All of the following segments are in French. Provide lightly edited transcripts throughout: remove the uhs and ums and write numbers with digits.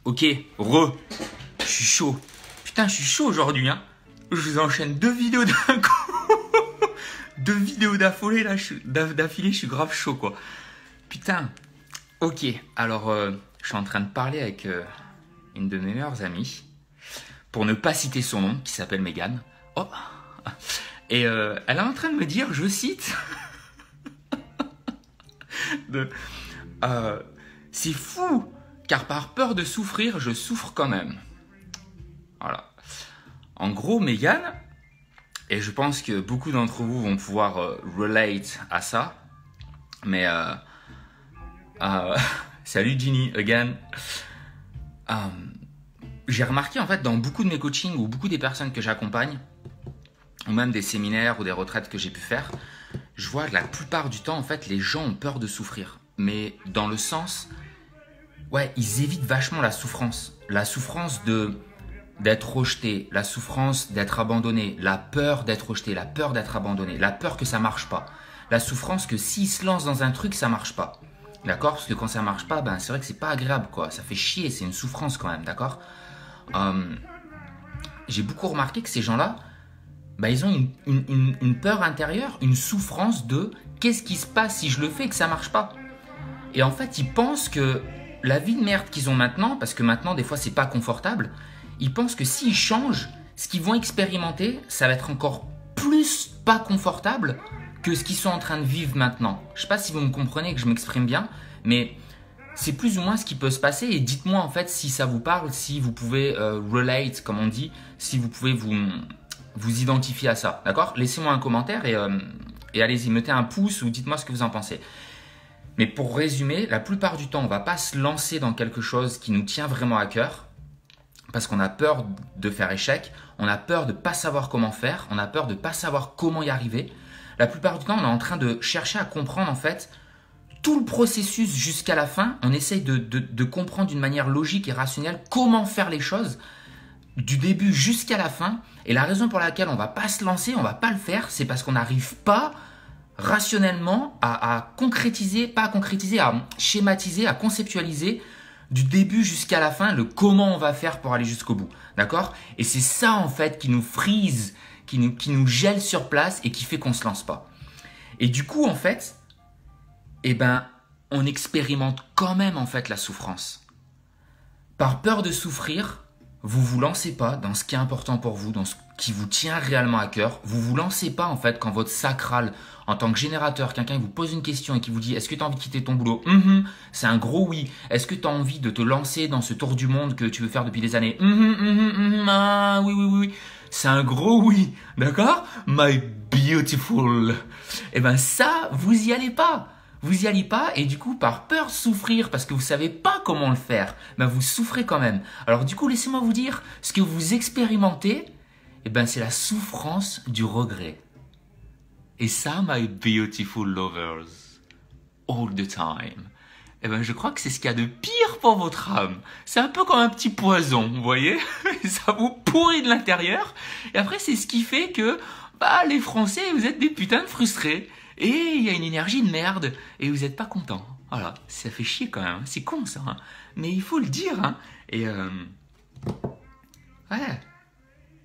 Ok, je suis chaud. Putain, je suis chaud aujourd'hui, hein. Je vous enchaîne 2 vidéos d'un coup. 2 vidéos d'affilée, là, je suis grave chaud, quoi. Putain. Ok, alors, je suis en train de parler avec une de mes meilleures amies, pour ne pas citer son nom, qui s'appelle Megan. Oh. Et elle est en train de me dire, je cite, c'est fou, car par peur de souffrir, je souffre quand même. Voilà. En gros, Megan, et je pense que beaucoup d'entre vous vont pouvoir relate à ça, mais salut Ginny, again. J'ai remarqué en fait dans beaucoup de mes coachings ou beaucoup des personnes que j'accompagne, ou même des séminaires ou des retraites que j'ai pu faire, je vois que la plupart du temps en fait les gens ont peur de souffrir, mais dans le sens, ouais, ils évitent vachement la souffrance d'être rejeté, la souffrance d'être abandonné, la peur d'être rejeté, la peur d'être abandonné, la peur que ça marche pas, la souffrance que s'ils se lancent dans un truc ça marche pas, d'accord? Parce que quand ça marche pas, ben c'est vrai que c'est pas agréable quoi, ça fait chier, c'est une souffrance quand même, d'accord? J'ai beaucoup remarqué que ces gens-là, ben, ils ont une peur intérieure, une souffrance de qu'est-ce qui se passe si je le fais et que ça marche pas. Et en fait, ils pensent que la vie de merde qu'ils ont maintenant, parce que maintenant des fois c'est pas confortable, ils pensent que s'ils changent, ce qu'ils vont expérimenter, ça va être encore plus pas confortable que ce qu'ils sont en train de vivre maintenant. Je sais pas si vous me comprenez, que je m'exprime bien, mais c'est plus ou moins ce qui peut se passer. Et dites-moi en fait si ça vous parle, si vous pouvez relate, comme on dit, si vous pouvez vous identifier à ça. D'accord? Laissez-moi un commentaire et allez-y, mettez un pouce ou dites-moi ce que vous en pensez. Mais pour résumer, la plupart du temps, on ne va pas se lancer dans quelque chose qui nous tient vraiment à cœur parce qu'on a peur de faire échec, on a peur de ne pas savoir comment faire, on a peur de ne pas savoir comment y arriver. La plupart du temps, on est en train de chercher à comprendre en fait tout le processus jusqu'à la fin. On essaye de comprendre d'une manière logique et rationnelle comment faire les choses du début jusqu'à la fin. Et la raison pour laquelle on ne va pas se lancer, on ne va pas le faire, c'est parce qu'on n'arrive pas rationnellement à concrétiser, pas à concrétiser, à schématiser, à conceptualiser du début jusqu'à la fin le comment on va faire pour aller jusqu'au bout. D'accord? Et c'est ça en fait qui nous frise, qui nous gèle sur place et qui fait qu'on ne se lance pas. Et du coup en fait, eh ben, on expérimente quand même en fait la souffrance. Par peur de souffrir, vous vous lancez pas dans ce qui est important pour vous, dans ce qui vous tient réellement à cœur. Vous vous lancez pas en fait quand votre sacral, en tant que générateur, quelqu'un vous pose une question et qui vous dit « Est-ce que tu as envie de quitter ton boulot ?» C'est un gros oui. Est-ce que tu as envie de te lancer dans ce tour du monde que tu veux faire depuis des années Ah, oui. C'est un gros oui. D'accord? My beautiful. Eh ben ça, vous y allez pas. Vous y allez pas et du coup, par peur de souffrir, parce que vous savez pas comment le faire, ben vous souffrez quand même. Alors du coup, laissez-moi vous dire, ce que vous expérimentez, eh ben c'est la souffrance du regret. Et ça, my beautiful lovers, all the time, eh ben je crois que c'est ce qu'il y a de pire pour votre âme. C'est un peu comme un petit poison, vous voyez? Ça vous pourrit de l'intérieur. Et après, c'est ce qui fait que, bah, les Français, vous êtes des putains de frustrés. Et il y a une énergie de merde et vous n'êtes pas content. Voilà, ça fait chier quand même. C'est con ça, hein. Mais il faut le dire. Hein. Et ouais,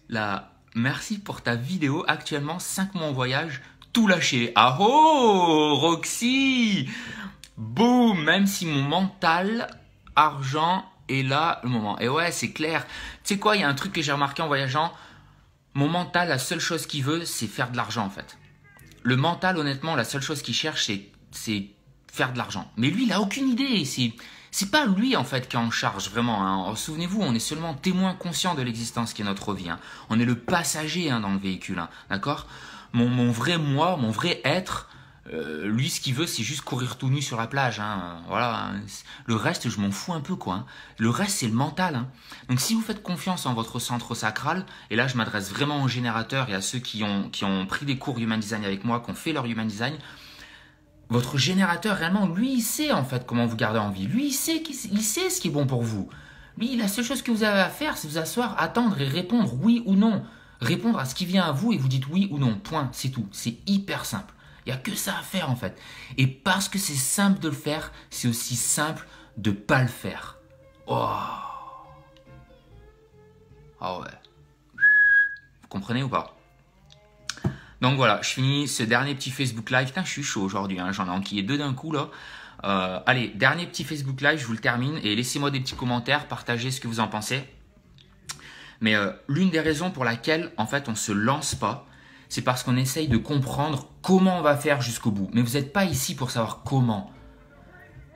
là, merci pour ta vidéo. Actuellement, 5 mois en voyage, tout lâché. Ah oh, Roxy. Boum, même si mon mental, argent est là le moment. Et ouais, c'est clair. Tu sais quoi, il y a un truc que j'ai remarqué en voyageant. Mon mental, la seule chose qu'il veut, c'est faire de l'argent en fait. Le mental, honnêtement, la seule chose qu'il cherche, c'est faire de l'argent. Mais lui, il n'a aucune idée. C'est pas lui, en fait, qui est en charge, vraiment. Hein. Souvenez-vous, on est seulement témoin conscient de l'existence qui est notre vie. Hein. On est le passager hein, dans le véhicule. Hein. D'accord? Mon vrai moi, mon vrai être, lui, ce qu'il veut, c'est juste courir tout nu sur la plage. Hein. Voilà. Hein. Le reste, je m'en fous un peu, quoi. Hein. Le reste, c'est le mental. Hein. Donc, si vous faites confiance en votre centre sacral, et là, je m'adresse vraiment aux générateurs et à ceux qui ont pris des cours Human Design avec moi, qui ont fait leur Human Design, votre générateur, réellement, lui, il sait, en fait, comment vous garder en vie. Lui, il sait ce qui est bon pour vous. Lui, la seule chose que vous avez à faire, c'est vous asseoir, attendre et répondre oui ou non. Répondre à ce qui vient à vous et vous dites oui ou non. Point. C'est tout. C'est hyper simple. Il n'y a que ça à faire en fait. Et parce que c'est simple de le faire, c'est aussi simple de ne pas le faire. Oh. Ah ouais. Vous comprenez ou pas? Donc voilà, je finis ce dernier petit Facebook Live. Putain, je suis chaud aujourd'hui, hein. J'en ai enquillé 2 d'un coup là. Allez, dernier petit Facebook Live, je vous le termine. Et laissez-moi des petits commentaires, partagez ce que vous en pensez. Mais l'une des raisons pour laquelle en fait on ne se lance pas, c'est parce qu'on essaye de comprendre comment on va faire jusqu'au bout. Mais vous n'êtes pas ici pour savoir comment.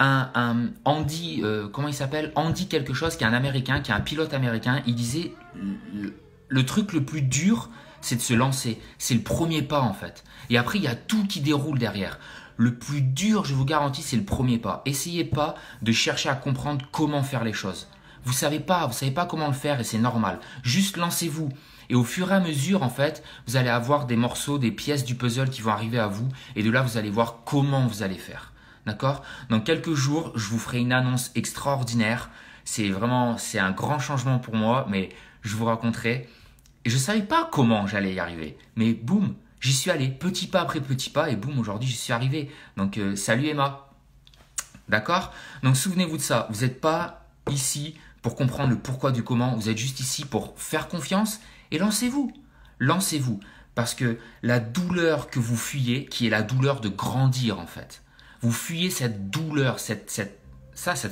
Andy, comment il s'appelle? Andy quelque chose, qui est un Américain, qui est un pilote américain, il disait le truc le plus dur, c'est de se lancer. C'est le premier pas en fait. Et après, il y a tout qui déroule derrière. Le plus dur, je vous garantis, c'est le premier pas. Essayez pas de chercher à comprendre comment faire les choses. Vous savez pas comment le faire et c'est normal. Juste lancez-vous. Et au fur et à mesure, en fait, vous allez avoir des morceaux, des pièces du puzzle qui vont arriver à vous. Et de là, vous allez voir comment vous allez faire. D'accord? Dans quelques jours, je vous ferai une annonce extraordinaire. C'est un grand changement pour moi, mais je vous raconterai. Et je ne savais pas comment j'allais y arriver. Mais boum, j'y suis allé, petit pas après petit pas, et boum, aujourd'hui, j'y suis arrivé. Donc, salut Emma. D'accord? Donc, souvenez-vous de ça. Vous n'êtes pas ici pour comprendre le pourquoi du comment. Vous êtes juste ici pour faire confiance et lancez-vous. Lancez-vous. Parce que la douleur que vous fuyez, qui est la douleur de grandir en fait, vous fuyez cette douleur, cette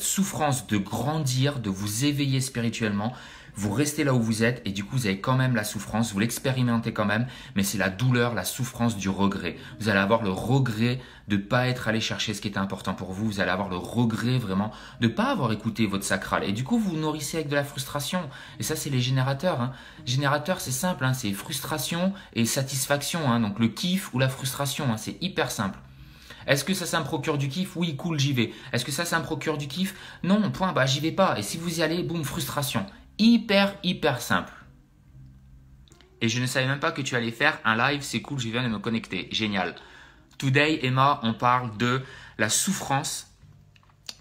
souffrance de grandir, de vous éveiller spirituellement. Vous restez là où vous êtes et du coup, vous avez quand même la souffrance, vous l'expérimentez quand même, mais c'est la douleur, la souffrance du regret. Vous allez avoir le regret de ne pas être allé chercher ce qui était important pour vous. Vous allez avoir le regret vraiment de ne pas avoir écouté votre sacral. Et du coup, vous vous nourrissez avec de la frustration. Et ça, c'est les générateurs. Hein. Générateurs, c'est simple, hein. C'est frustration et satisfaction. Hein. Donc le kiff ou la frustration, hein. C'est hyper simple. Est-ce que ça me procure du kiff? Oui, cool, j'y vais. Est-ce que ça me procure du kiff? Non, point, bah j'y vais pas. Et si vous y allez, boum, frustration. Hyper simple. Et je ne savais même pas que tu allais faire un live, c'est cool, je viens de me connecter. Génial. Today, Emma, on parle de la souffrance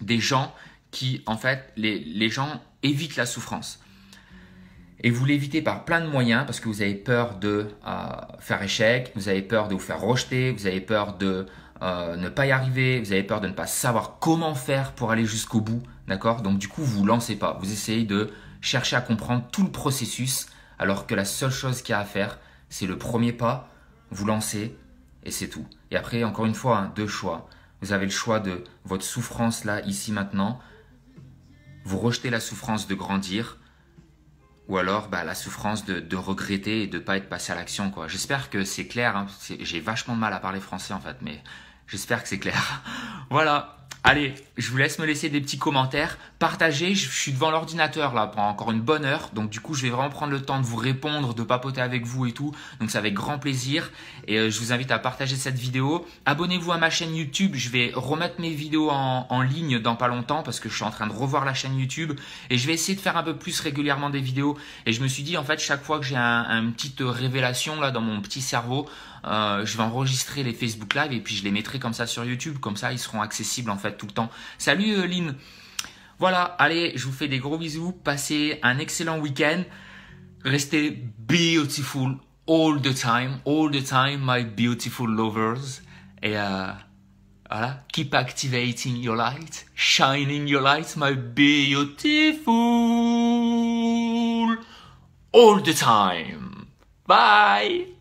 des gens qui, en fait, les gens évitent la souffrance. Et vous l'évitez par plein de moyens parce que vous avez peur de faire échec, vous avez peur de vous faire rejeter, vous avez peur de ne pas y arriver, vous avez peur de ne pas savoir comment faire pour aller jusqu'au bout, d'accord? Donc du coup, vous ne lancez pas, vous essayez de chercher à comprendre tout le processus alors que la seule chose qu'il y a à faire, c'est le premier pas, vous lancez et c'est tout. Et après, encore une fois, hein, 2 choix. Vous avez le choix de votre souffrance là, ici, maintenant. Vous rejetez la souffrance de grandir ou alors la souffrance de regretter et de ne pas être passé à l'action. J'espère que c'est clair. Hein. J'ai vachement de mal à parler français en fait, mais j'espère que c'est clair. Voilà. Allez, je vous laisse me laisser des petits commentaires. Partagez, je suis devant l'ordinateur là pendant encore une bonne heure. Donc du coup, je vais vraiment prendre le temps de vous répondre, de papoter avec vous et tout. Donc c'est avec grand plaisir. Et je vous invite à partager cette vidéo. Abonnez-vous à ma chaîne YouTube. Je vais remettre mes vidéos en ligne dans pas longtemps parce que je suis en train de revoir la chaîne YouTube. Et je vais essayer de faire un peu plus régulièrement des vidéos. Et je me suis dit en fait, chaque fois que j'ai une petite révélation là dans mon petit cerveau, je vais enregistrer les Facebook Live et puis je les mettrai comme ça sur YouTube. Comme ça, ils seront accessibles en fait tout le temps. Salut Lynn. Voilà, allez, je vous fais des gros bisous. Passez un excellent week-end. Restez beautiful all the time, my beautiful lovers. Et voilà, keep activating your light, shining your light, my beautiful all the time. Bye.